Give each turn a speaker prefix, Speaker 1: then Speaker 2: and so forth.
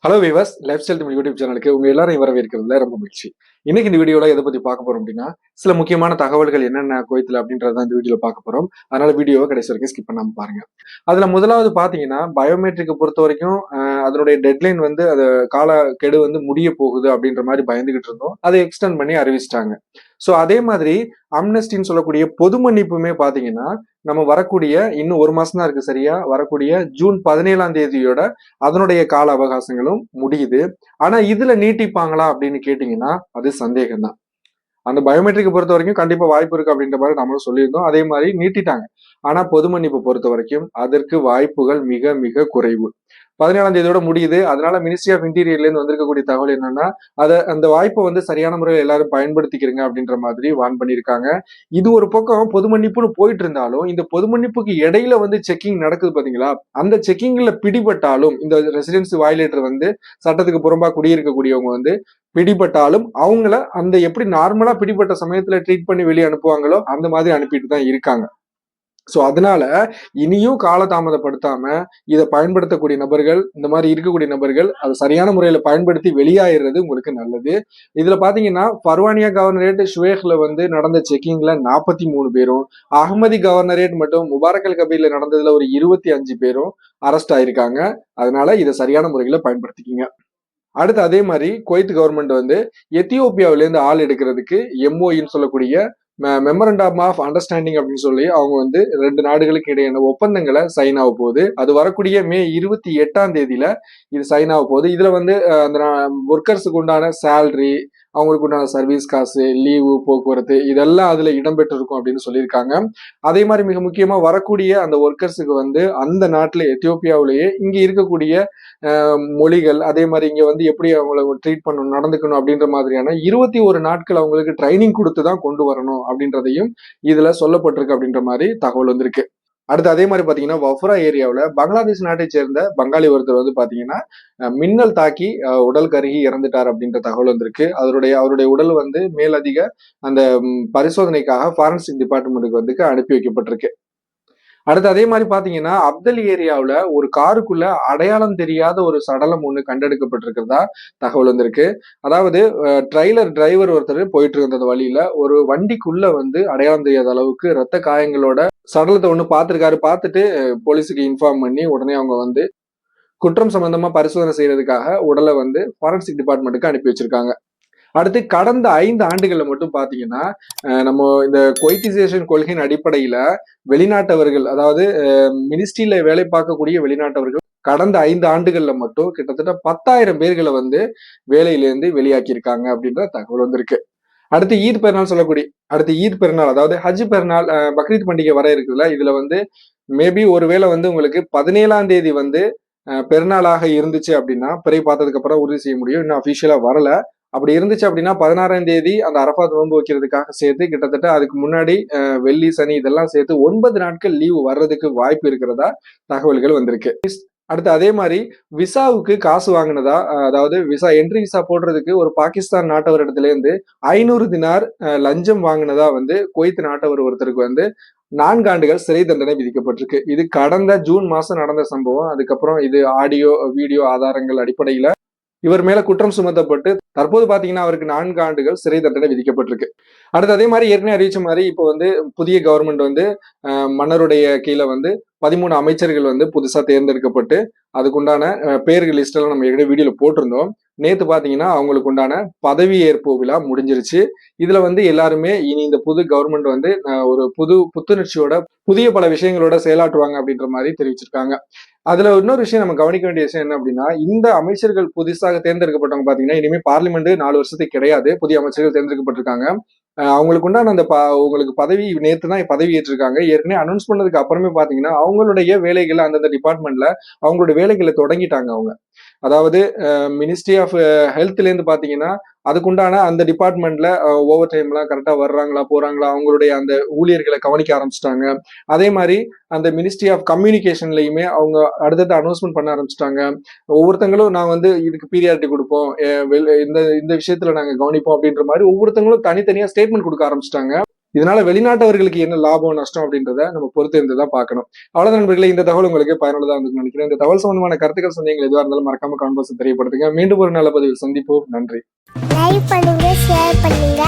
Speaker 1: Hello viewers, lifestyle Tamil YouTube சேனலுக்கு உங்க எல்லாரையும் வரவேற்கிறதுல ரொம்ப மகிழ்ச்சி. இன்னைக்கு இந்த வீடியோல எதை பத்தி பார்க்க போறோம் அப்படின்னா, சில முக்கியமான தகவல்கள் என்னென்ன குவைத்துல அப்படின்றத இந்த வீடியோல பார்க்க போறோம். அதனால வீடியோவை கடைசி வரைக்கும் ஸ்கிப் பண்ணாம பாருங்க. அதுல முதலாவது பாத்தீங்கன்னா, பயோமெட்ரிக்கை பொறுத்த வரைக்கும் அதனுடைய டெட்லைன் வந்து அது கால கெடு வந்து முடிய போகுது அப்படின்ற மாதிரி பயந்துகிட்டு இருந்தோம். அதை எக்ஸ்டெண்ட் பண்ணி அறிவிச்சிட்டாங்க. சோ அதே மாதிரி அம்னஸ்டின்னு சொல்லக்கூடிய பொது மன்னிப்புமே பாத்தீங்கன்னா, நம்ம வரக்கூடிய இன்னும் ஒரு மாசம் தான் இருக்கு சரியா, வரக்கூடிய ஜூன் 17ஆம் தேதியோட அதனுடைய கால அவகாசங்களும் முடியுது. ஆனா இதுல நீட்டிப்பாங்களா அப்படின்னு கேட்டீங்கன்னா அது சந்தேகம் தான். அந்த பயோமெட்ரிக் பொறுத்த வரைக்கும் கண்டிப்பா வாய்ப்பு இருக்கு அப்படின்ற மாதிரி நம்மளும் சொல்லியிருந்தோம். அதே மாதிரி நீட்டிட்டாங்க. ஆனா பொது மன்னிப்பு பொறுத்த வரைக்கும் அதற்கு வாய்ப்புகள் மிக மிக குறைவு. 17ஆம் தேதியோட முடியுது. அதனால மினிஸ்ட்ரி ஆஃப் இன்டீரியர்ல இருந்து வந்திருக்கக்கூடிய தகவல் என்னன்னா, அந்த வாய்ப்பை வந்து சரியான முறையில் எல்லாரும் பயன்படுத்திக்கிறங்க அப்படின்ற மாதிரி வார்ன் பண்ணியிருக்காங்க. இது ஒரு பக்கம் பொது மன்னிப்புன்னு போயிட்டு இருந்தாலும், இந்த பொது மன்னிப்புக்கு இடையில வந்து செக்கிங் நடக்குது பாத்தீங்களா? அந்த செக்கிங்ல பிடிபட்டாலும் இந்த ரெசிடென்சி வயலேட்டர் வந்து சட்டத்துக்கு புறம்பா குடியிருக்கக்கூடியவங்க வந்து பிடிபட்டாலும் அவங்கள அந்த எப்படி நார்மலா பிடிபட்ட சமயத்துல ட்ரீட் பண்ணி வெளியே அனுப்புவாங்களோ அந்த மாதிரி அனுப்பிட்டு தான் இருக்காங்க. சோ அதனால இனியும் காலதாமதப்படுத்தாம இதை பயன்படுத்தக்கூடிய நபர்கள், இந்த மாதிரி இருக்கக்கூடிய நபர்கள் அதை சரியான முறையில பயன்படுத்தி வெளியாயிடுறது உங்களுக்கு நல்லது. இதுல பாத்தீங்கன்னா பர்வானியா கவர்னரேட் ஷுவேக்ல வந்து நடந்த செக்கிங்ல 43 பேரும், அகமதி கவர்னரேட் மற்றும் முபாரக் அல் கபீர்ல நடந்ததுல ஒரு 25 பேரும் அரெஸ்ட் ஆயிருக்காங்க. அதனால இதை சரியான முறையில பயன்படுத்திக்கிங்க. அடுத்து அதே மாதிரி குவைத் கவர்மெண்ட் வந்து எத்தியோப்பியாவில இருந்து ஆள் எடுக்கிறதுக்கு எம்ஓஇன்னு சொல்லக்கூடிய மெமரண்டம் ஆஃப் அண்டர்ஸ்டாண்டிங் அப்படின்னு சொல்லி அவங்க வந்து 2 நாடுகளுக்கு இடையான ஒப்பந்தங்களை சைன் ஆக போகுது. அது வரக்கூடிய மே 28ஆம் தேதியில இது சைன் ஆக போகுது. இதுல வந்து அந்த ஒர்க்கர்ஸுக்கு உண்டான சேலரி, அவங்களுக்கு உண்டான சர்வீஸ் காசு, லீவு, போக்குவரத்து இதெல்லாம் அதுல இடம்பெற்று இருக்கும் அப்படின்னு சொல்லியிருக்காங்க. அதே மாதிரி மிக முக்கியமா வரக்கூடிய அந்த ஒர்க்கர்ஸுக்கு வந்து அந்த நாட்டுல எத்தியோப்பியாவிலேயே இங்க இருக்கக்கூடிய மொழிகள், அதே மாதிரி இங்க வந்து எப்படி அவங்கள ட்ரீட் பண்ணணும், நடந்துக்கணும் அப்படின்ற மாதிரியான 21 நாட்கள் அவங்களுக்கு ட்ரைனிங் கொடுத்து தான் கொண்டு வரணும் அப்படின்றதையும் இதுல சொல்லப்பட்டிருக்கு அப்படின்ற மாதிரி தகவல் வந்திருக்கு. அடுத்து அதே மாதிரி பாத்தீங்கன்னா வஃப்ரா ஏரியாவில் பங்களாதேஷ் நாட்டை சேர்ந்த பங்காளி ஒருத்தர் வந்து பாத்தீங்கன்னா மின்னல் தாக்கி உடல் கருகி இறந்துட்டார் அப்படின்ற தகவல் வந்திருக்கு. அவருடைய உடல் வந்து மேலதிக அந்த பரிசோதனைக்காக ஃபாரன்சிக் டிபார்ட்மெண்ட்டுக்கு வந்து அனுப்பி வைக்கப்பட்டிருக்கு. அடுத்து அதே மாதிரி பாத்தீங்கன்னா அப்தல் ஏரியாவுல ஒரு காருக்குள்ள அடையாளம் தெரியாத ஒரு சடலம் ஒண்ணு கண்டெடுக்கப்பட்டிருக்கிறதா தகவல் வந்திருக்கு. அதாவது ட்ரெய்லர் டிரைவர் ஒருத்தர் போயிட்டு இருந்த அந்த வழியில ஒரு வண்டிக்குள்ள வந்து அடையாளம் தெரியாத அளவுக்கு ரத்த காயங்களோட சடலத்தை ஒண்ணு பார்த்திருக்காரு. பார்த்துட்டு போலீஸுக்கு இன்ஃபார்ம் பண்ணி உடனே அவங்க வந்து குற்றம் சம்பந்தமா பரிசோதனை செய்யறதுக்காக உடலை வந்து ஃபாரன்சிக் டிபார்ட்மெண்ட்டுக்கு அனுப்பி வச்சிருக்காங்க. அடுத்து கடந்த 5 ஆண்டுகள்ல மட்டும் பாத்தீங்கன்னா நம்ம இந்த குவைத்திசேஷன் கொள்கையின் அடிப்படையில வெளிநாட்டவர்கள், அதாவது மினிஸ்ட்ரியில வேலை பார்க்கக்கூடிய வெளிநாட்டவர்கள் கடந்த 5 ஆண்டுகள்ல மட்டும் கிட்டத்தட்ட 10,000 பேர்களை வந்து வேலையிலேருந்து வெளியாக்கியிருக்காங்க அப்படின்ற தகவல் வந்திருக்கு. அடுத்து ஈத் பெருநாள் அதாவது ஹஜ் பெருநாள், பக்ரீத் பண்டிகை வர இருக்குதுல்ல, இதுல வந்து மேபி ஒருவேளை வந்து உங்களுக்கு 17ஆம் தேதி வந்து பெருநாளாக இருந்துச்சு அப்படின்னா பிறை பார்த்ததுக்கு அப்புறம் உறுதி செய்ய முடியும். இன்னும் அபிஷியலா வரல. அப்படி இருந்துச்சு அப்படின்னா 16ஆம் தேதி அந்த அரஃபாத் நோன்பு வைக்கிறதுக்காக சேர்த்து கிட்டத்தட்ட அதுக்கு முன்னாடி வெள்ளி, சனி இதெல்லாம் சேர்த்து 9 நாட்கள் லீவு வர்றதுக்கு வாய்ப்பு இருக்கிறதா தகவல்கள் வந்திருக்கு. அடுத்து அதே மாதிரி விசாவுக்கு காசு வாங்கினதா, அதாவது என்ட்ரி விசா போடுறதுக்கு ஒரு பாகிஸ்தான் நாட்டவர் இடத்துல இருந்து 500 தினார் லஞ்சம் வாங்கினதா வந்து குவைத் நாட்டவர் ஒருத்தருக்கு வந்து 4 ஆண்டுகள் சிறை தண்டனை விதிக்கப்பட்டிருக்கு. இது கடந்த ஜூன் மாசம் நடந்த சம்பவம். அதுக்கப்புறம் இது ஆடியோ வீடியோ ஆதாரங்கள் அடிப்படையில இவர் மேல குற்றம் சுமத்தப்பட்டு தற்போது பாத்தீங்கன்னா அவருக்கு 4 ஆண்டுகள் சிறை தண்டனை விதிக்கப்பட்டிருக்கு. அடுத்து அதே மாதிரி ஏற்கனவே அறிவிச்ச மாதிரி இப்போ வந்து புதிய கவர்மெண்ட் வந்து மன்னருடைய கீழே வந்து 13 அமைச்சர்கள் வந்து புதுசா தேர்ந்தெடுக்கப்பட்டு அதுக்குண்டான பேர்கள் லிஸ்ட் எல்லாம் நம்ம ஏற்கனவே வீடியோல போட்டிருந்தோம். நேத்து பாத்தீங்கன்னா அவங்களுக்கு உண்டான பதவி ஏற்பு விழா முடிஞ்சிருச்சு. இதுல வந்து எல்லாருமே இனி இந்த புது கவர்மெண்ட் வந்து ஒரு புத்துணர்ச்சியோட புதிய பல விஷயங்களோட செயலாற்றுவாங்க அப்படின்ற மாதிரி தெரிவிச்சிருக்காங்க. அதுல இன்னொரு விஷயம் நம்ம கவனிக்க வேண்டிய விஷயம் என்ன அப்படின்னா, இந்த அமைச்சர்கள் புதுசாக தேர்ந்தெடுக்கப்பட்டவங்க பாத்தீங்கன்னா இனிமே பார்லிமெண்ட் 4 வருஷத்துக்கு கிடையாது. புதிய அமைச்சர்கள் தேர்ந்தெடுக்கப்பட்டிருக்காங்க. அவங்களுக்கு உண்டான அந்த உங்களுக்கு பதவி நேத்து தான் பதவி ஏற்றிருக்காங்க. ஏற்கனவே அனௌன்ஸ் பண்ணதுக்கு அப்புறமே பாத்தீங்கன்னா அவங்களுடைய வேலைகளை அந்தந்த டிபார்ட்மெண்ட்ல அவங்களுடைய வேலைகளை தொடங்கிட்டாங்க அவங்க. அதாவது மினிஸ்ட்ரி ஆஃப் ஹெல்த்ல இருந்து பாத்தீங்கன்னா அதுக்குண்டான அந்த டிபார்ட்மெண்ட்ல ஓவர் டைம் எல்லாம் கரெக்டா வர்றாங்களா போறாங்களா அவங்களுடைய அந்த ஊழியர்களை கவனிக்க ஆரம்பிச்சிட்டாங்க. அதே மாதிரி அந்த மினிஸ்ட்ரி ஆஃப் கம்யூனிகேஷன்லயுமே அவங்க அடுத்தது அனௌன்ஸ்மெண்ட் பண்ண ஆரம்பிச்சிட்டாங்க. ஒவ்வொருத்தங்களும் நான் வந்து இதுக்கு பீரியாரிட்டி கொடுப்போம், இந்த இந்த விஷயத்துல நாங்க கவனிப்போம் அப்படின்ற மாதிரி ஒவ்வொருத்தங்களும் தனித்தனியா ஸ்டேட்மெண்ட் கொடுக்க ஆரம்பிச்சிட்டாங்க. இதனால வெளிநாட்டவர்களுக்கு என்ன லாபம் நஷ்டம் அப்படின்றத நம்ம பொறுத்து இருந்துதான் பார்க்கணும். அவ்வளவு நண்பர்களே, இந்த தகவல் உங்களுக்கு பயனுள்ளதா இருந்து நினைக்கிறேன். இந்த தகவல் சம்பந்தமான கருத்துக்கள் சொன்னீங்க எதுவாக இருந்தாலும் மறக்காம கமெண்ட் பாக்ஸ்ல தெரியப்படுத்துங்க. மீண்டும் ஒரு நல்ல பதிவில் சந்திப்போம். நன்றி.
Speaker 2: லைக் பண்ணுங்க, ஷேர் பண்ணுங்க,